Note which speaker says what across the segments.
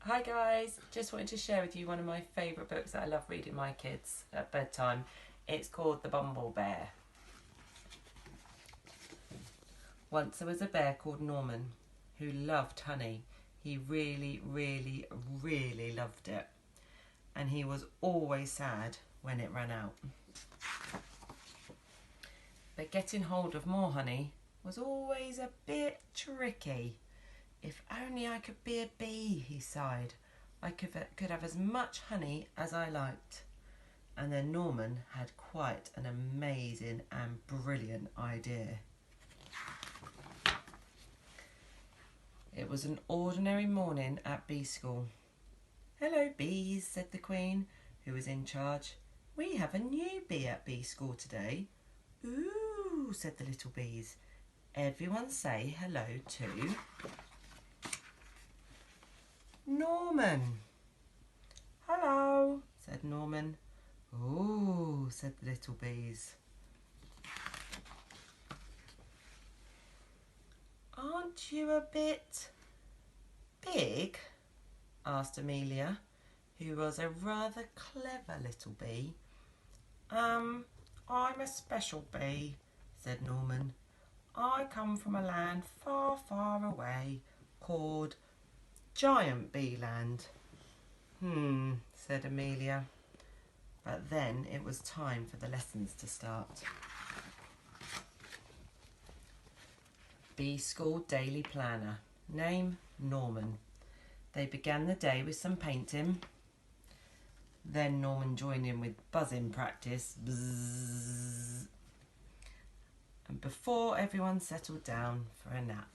Speaker 1: Hi guys, just wanted to share with you one of my favourite books that I love reading my kids at bedtime. It's called The Bumble Bear. Once there was a bear called Norman who loved honey. He really, really, really loved it. And he was always sad when it ran out. But getting hold of more honey was always a bit tricky. If only I could be a bee, he sighed. I could have as much honey as I liked. And then Norman had quite an amazing and brilliant idea. It was an ordinary morning at bee school. "Hello, bees," said the Queen, who was in charge. "We have a new bee at bee school today." "Ooh," said the little bees. "Everyone say hello to Norman." "Hello," said Norman. "Ooh," said the little bees. "Aren't you a bit big?" asked Amelia, who was a rather clever little bee. I'm a special bee," said Norman. "I come from a land far, far away called Giant Bee Land." Said Amelia. But then it was time for the lessons to start. Bee School Daily Planner. Name, Norman. They began the day with some painting. Then Norman joined in with buzzing practice. Bzzz. And before everyone settled down for a nap.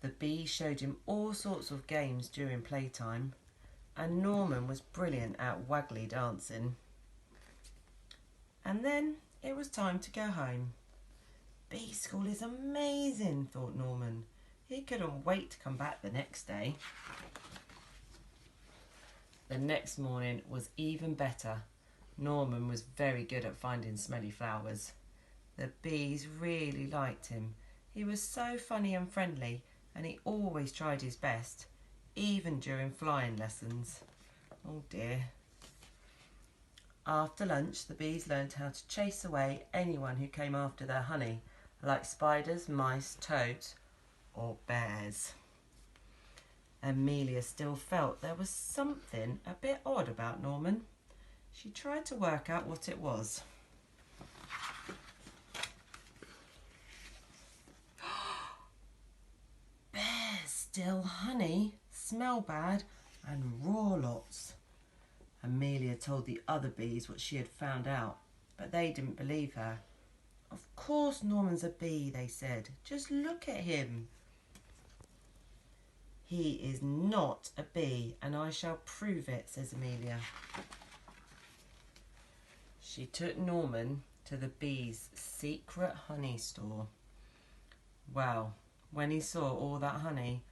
Speaker 1: The bee showed him all sorts of games during playtime, and Norman was brilliant at waggly dancing. And then it was time to go home. Bee school is amazing, thought Norman. He couldn't wait to come back the next day. The next morning was even better. Norman was very good at finding smelly flowers. The bees really liked him. He was so funny and friendly, and he always tried his best, even during flying lessons. Oh dear. After lunch, the bees learned how to chase away anyone who came after their honey, like spiders, mice, toads, or bears. Amelia still felt there was something a bit odd about Norman. She tried to work out what it was. Bears steal honey, smell bad, and roar lots. Amelia told the other bees what she had found out, but they didn't believe her. "Of course Norman's a bee," they said. "Just look at him." "He is not a bee, and I shall prove it," says Amelia. She took Norman to the bees' secret honey store. Well, when he saw all that honey,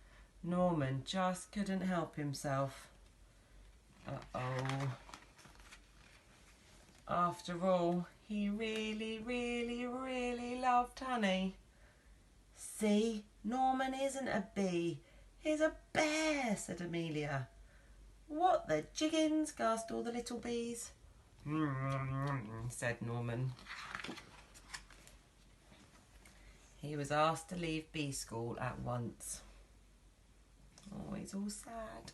Speaker 1: Norman just couldn't help himself. Uh-oh. After all, he really, really, really loved honey. "See, Norman isn't a bee. He's a bear," said Amelia. "What the jiggins?" gasped all the little bees. Said Norman. He was asked to leave bee school at once. Oh, he's all sad.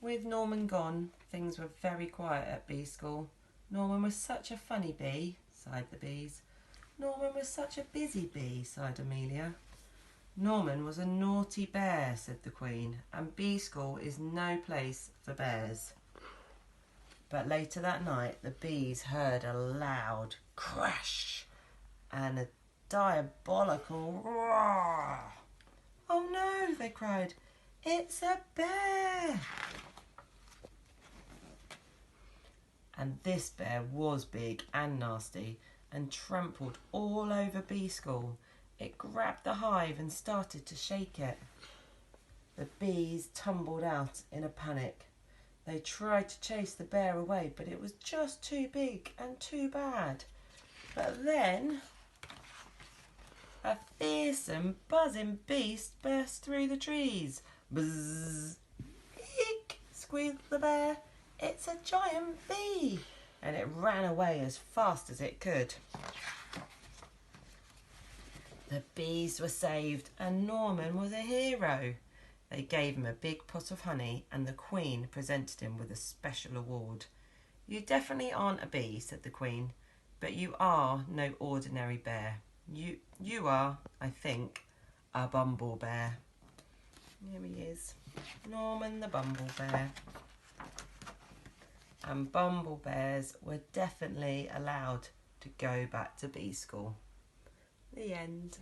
Speaker 1: With Norman gone, things were very quiet at bee school. Norman was such a funny bee, sighed the bees. Norman was such a busy bee, sighed Amelia. Norman was a naughty bear, said the Queen, and bee school is no place for bears. But later that night, the bees heard a loud crash and a diabolical roar. "Oh no," they cried, "it's a bear!" And this bear was big and nasty and trampled all over bee school. It grabbed the hive and started to shake it. The bees tumbled out in a panic. They tried to chase the bear away, but it was just too big and too bad. But then A fearsome, buzzing beast burst through the trees. Buzz! Eek! Squeaked the bear. It's a giant bee! And it ran away as fast as it could. The bees were saved and Norman was a hero. They gave him a big pot of honey and the Queen presented him with a special award. You definitely aren't a bee, said the Queen, but you are no ordinary bear. You are, I think, a Bumble bear. Here he is, Norman the Bumble bear. And Bumble bears were definitely allowed to go back to bee school. The end.